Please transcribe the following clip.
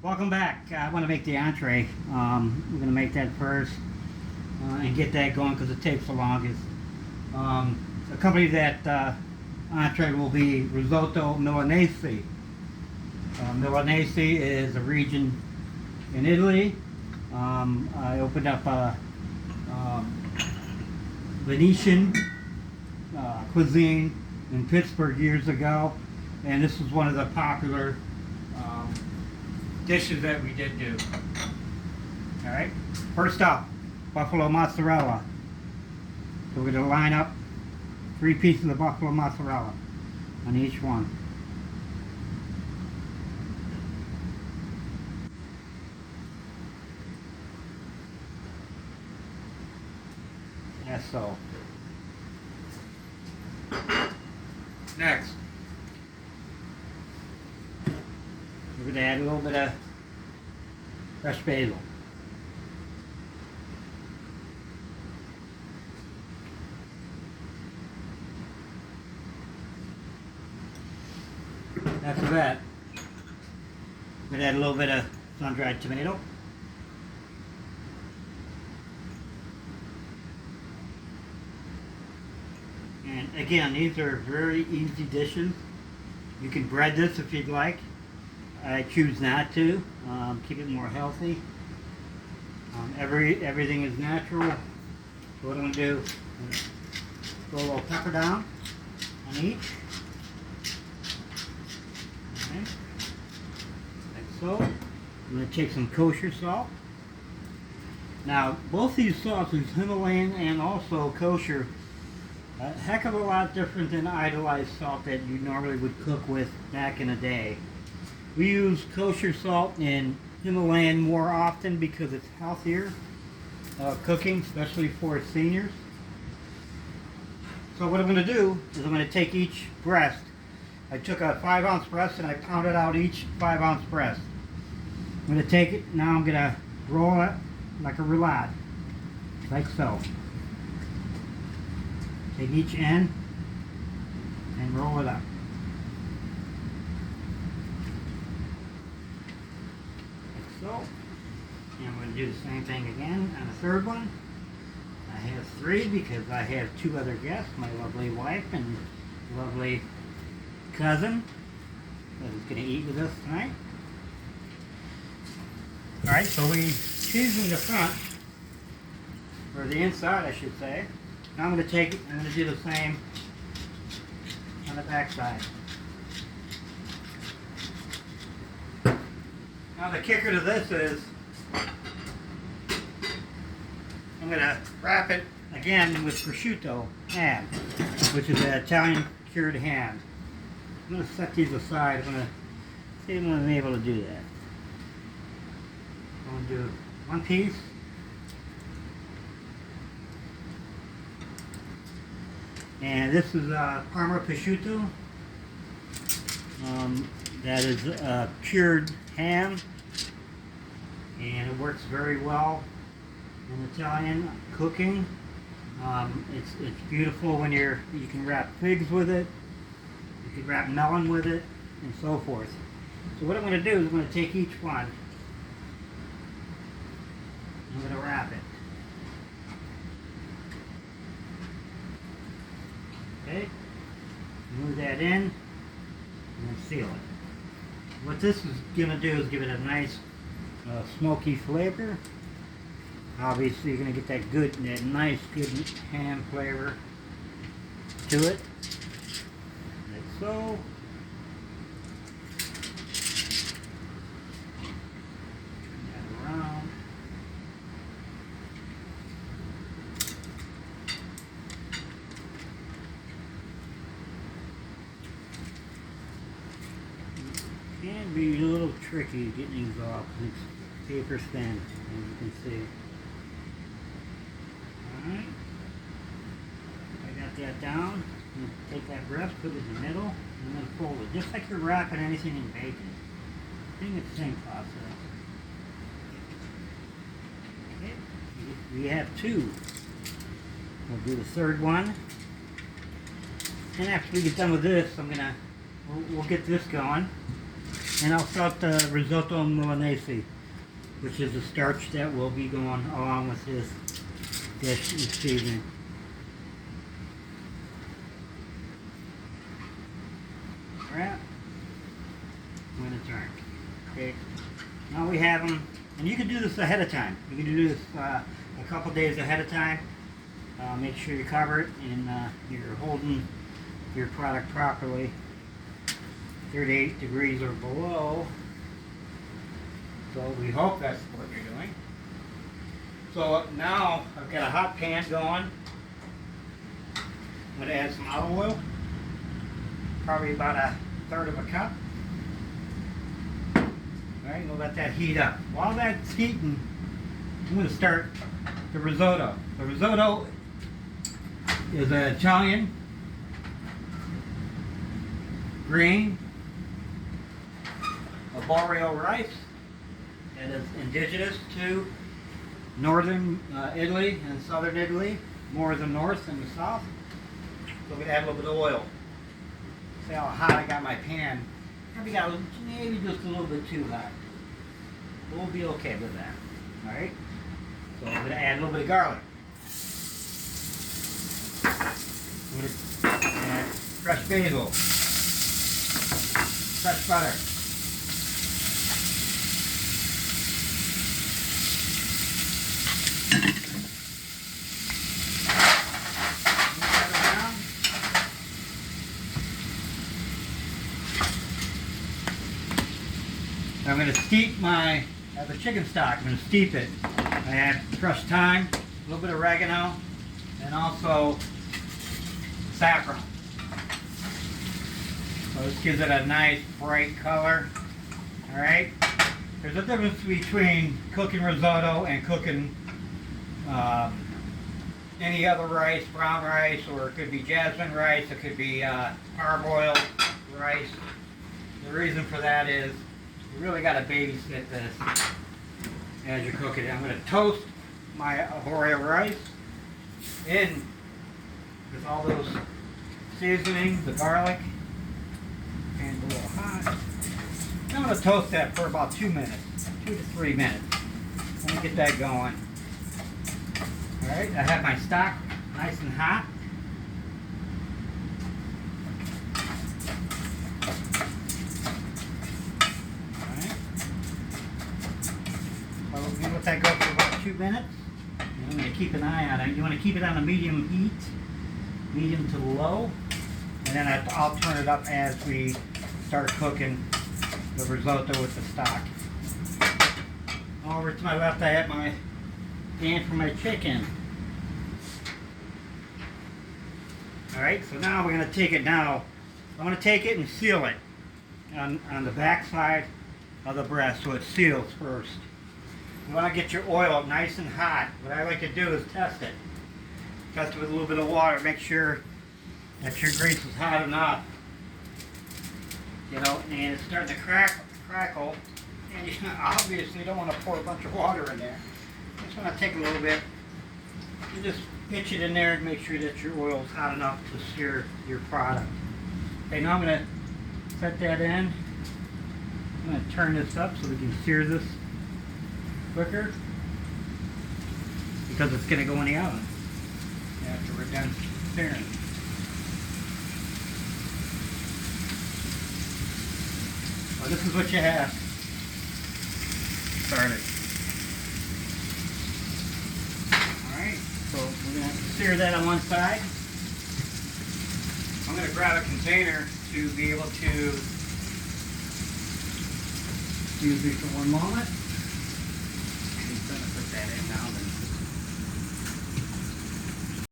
Welcome back. I want to make the entree. We're going to make that first and get that going because it takes the longest. Accompany that entree will be risotto Milanese. Milanese is a region in Italy. I opened up a Venetian cuisine in Pittsburgh years ago, and this was one of the popular dishes that we did do. All right, first up, buffalo mozzarella. So we're going to line up 3 pieces of buffalo mozzarella on each one. As so. Next, we're going to add a little bit of fresh basil. After that, we're going to add a little bit of sun-dried tomato. And again, these are very easy dishes. You can bread this if you'd like. I choose not to. Keep it more healthy. Everything is natural. So what I'm going to do is throw a little pepper down on each. Okay. Like so. I'm going to take some kosher salt. Now, both these sauces, Himalayan and also kosher, a heck of a lot different than idolized salt that you normally would cook with back in the day. We use kosher salt in Himalayan more often because it's healthier cooking, especially for seniors. So what I'm going to do is I'm going to take each breast. I took a 5-ounce breast and I pounded out each 5-ounce breast. I'm going to take it, now I'm going to roll it like a roulade, like so. Take each end and roll it up. Like so. And I'm going to do the same thing again on the third one. I have 3 because I have 2 other guests, my lovely wife and lovely cousin that is going to eat with us tonight. Alright, so we season the front, or the inside I should say. Now I'm going to take it, I'm going to do the same on the back side. Now the kicker to this is, I'm going to wrap it again with prosciutto ham, which is an Italian cured ham. I'm going to set these aside. I'm going to see if I'm going to be able to do that. I'm going to do 1 piece. And this is Parma prosciutto. That is cured ham, and it works very well in Italian cooking. It's beautiful when you can wrap figs with it, you can wrap melon with it, and so forth. So what I'm going to do is I'm going to take each one. I'm going to wrap it. Okay, move that in and then seal it. What this is going to do is give it a nice smoky flavor. Obviously, you're going to get that nice good ham flavor to it, like so. Turn that around. Can be a little tricky getting these off because it's paper thin, as you can see. Alright, I got that down. Take that breast, put it in the middle, and then fold it, just like you're wrapping anything in bacon. I think it's the same process. Okay, we have 2. We'll do the third one. And after we get done with this, we'll get this going. And I'll start the risotto Milanese, which is the starch that will be going along with his dish this evening. Alright, I'm going to turn. Okay, now we have them, and you can do this ahead of time. You can do this a couple days ahead of time. Make sure you cover it and you're holding your product properly. 38 degrees or below. So we hope that's what you're doing. So now I've got a hot pan going. I'm going to add some olive oil. Probably about 1/3 of a cup. Alright, we'll let that heat up. While that's heating, I'm going to start the risotto. The risotto is an Italian, green, arboreal rice that is indigenous to northern Italy and southern Italy, more the north than the south. So we're going to add a little bit of oil. See how hot I got my pan. Maybe got maybe just a little bit too hot. We'll be okay with that. Alright? So I'm going to add a little bit of garlic. I'm going to add fresh basil. Fresh butter. I'm going to steep the chicken stock. I'm going to steep it. I add crushed thyme, a little bit of oregano, and also saffron. So this gives it a nice bright color. Alright? There's a difference between cooking risotto and cooking any other rice, brown rice, or it could be jasmine rice, it could be parboiled rice. The reason for that is you really got to babysit this as you're cooking it. I'm going to toast my arboreal rice in with all those seasonings, the garlic, and a little hot. I'm going to toast that for about 2 minutes, 2 to 3 minutes. Let me get that going. Alright, I have my stock nice and hot. Let that go for about 2 minutes. And I'm going to keep an eye on it. You want to keep it on a medium heat, medium to low, and then I'll turn it up as we start cooking the risotto with the stock. Over to my left, I have my pan for my chicken. Alright, so now we're going to take it now. I'm going to take it and seal it on the back side of the breast so it seals first. You want to get your oil nice and hot. What I like to do is test it. Test it with a little bit of water. Make sure that your grease is hot enough. You know, and it's starting to crackle. And you obviously don't want to pour a bunch of water in there. You just want to take a little bit. You just pitch it in there and make sure that your oil is hot enough to sear your product. Okay, now I'm going to set that in. I'm going to turn this up so we can sear this quicker because it's going to go in the oven after we're done searing. Well, this is what you have. Started. Alright, so we're going to sear that on one side. I'm going to grab a container to be able to excuse me for one moment. Put that in now.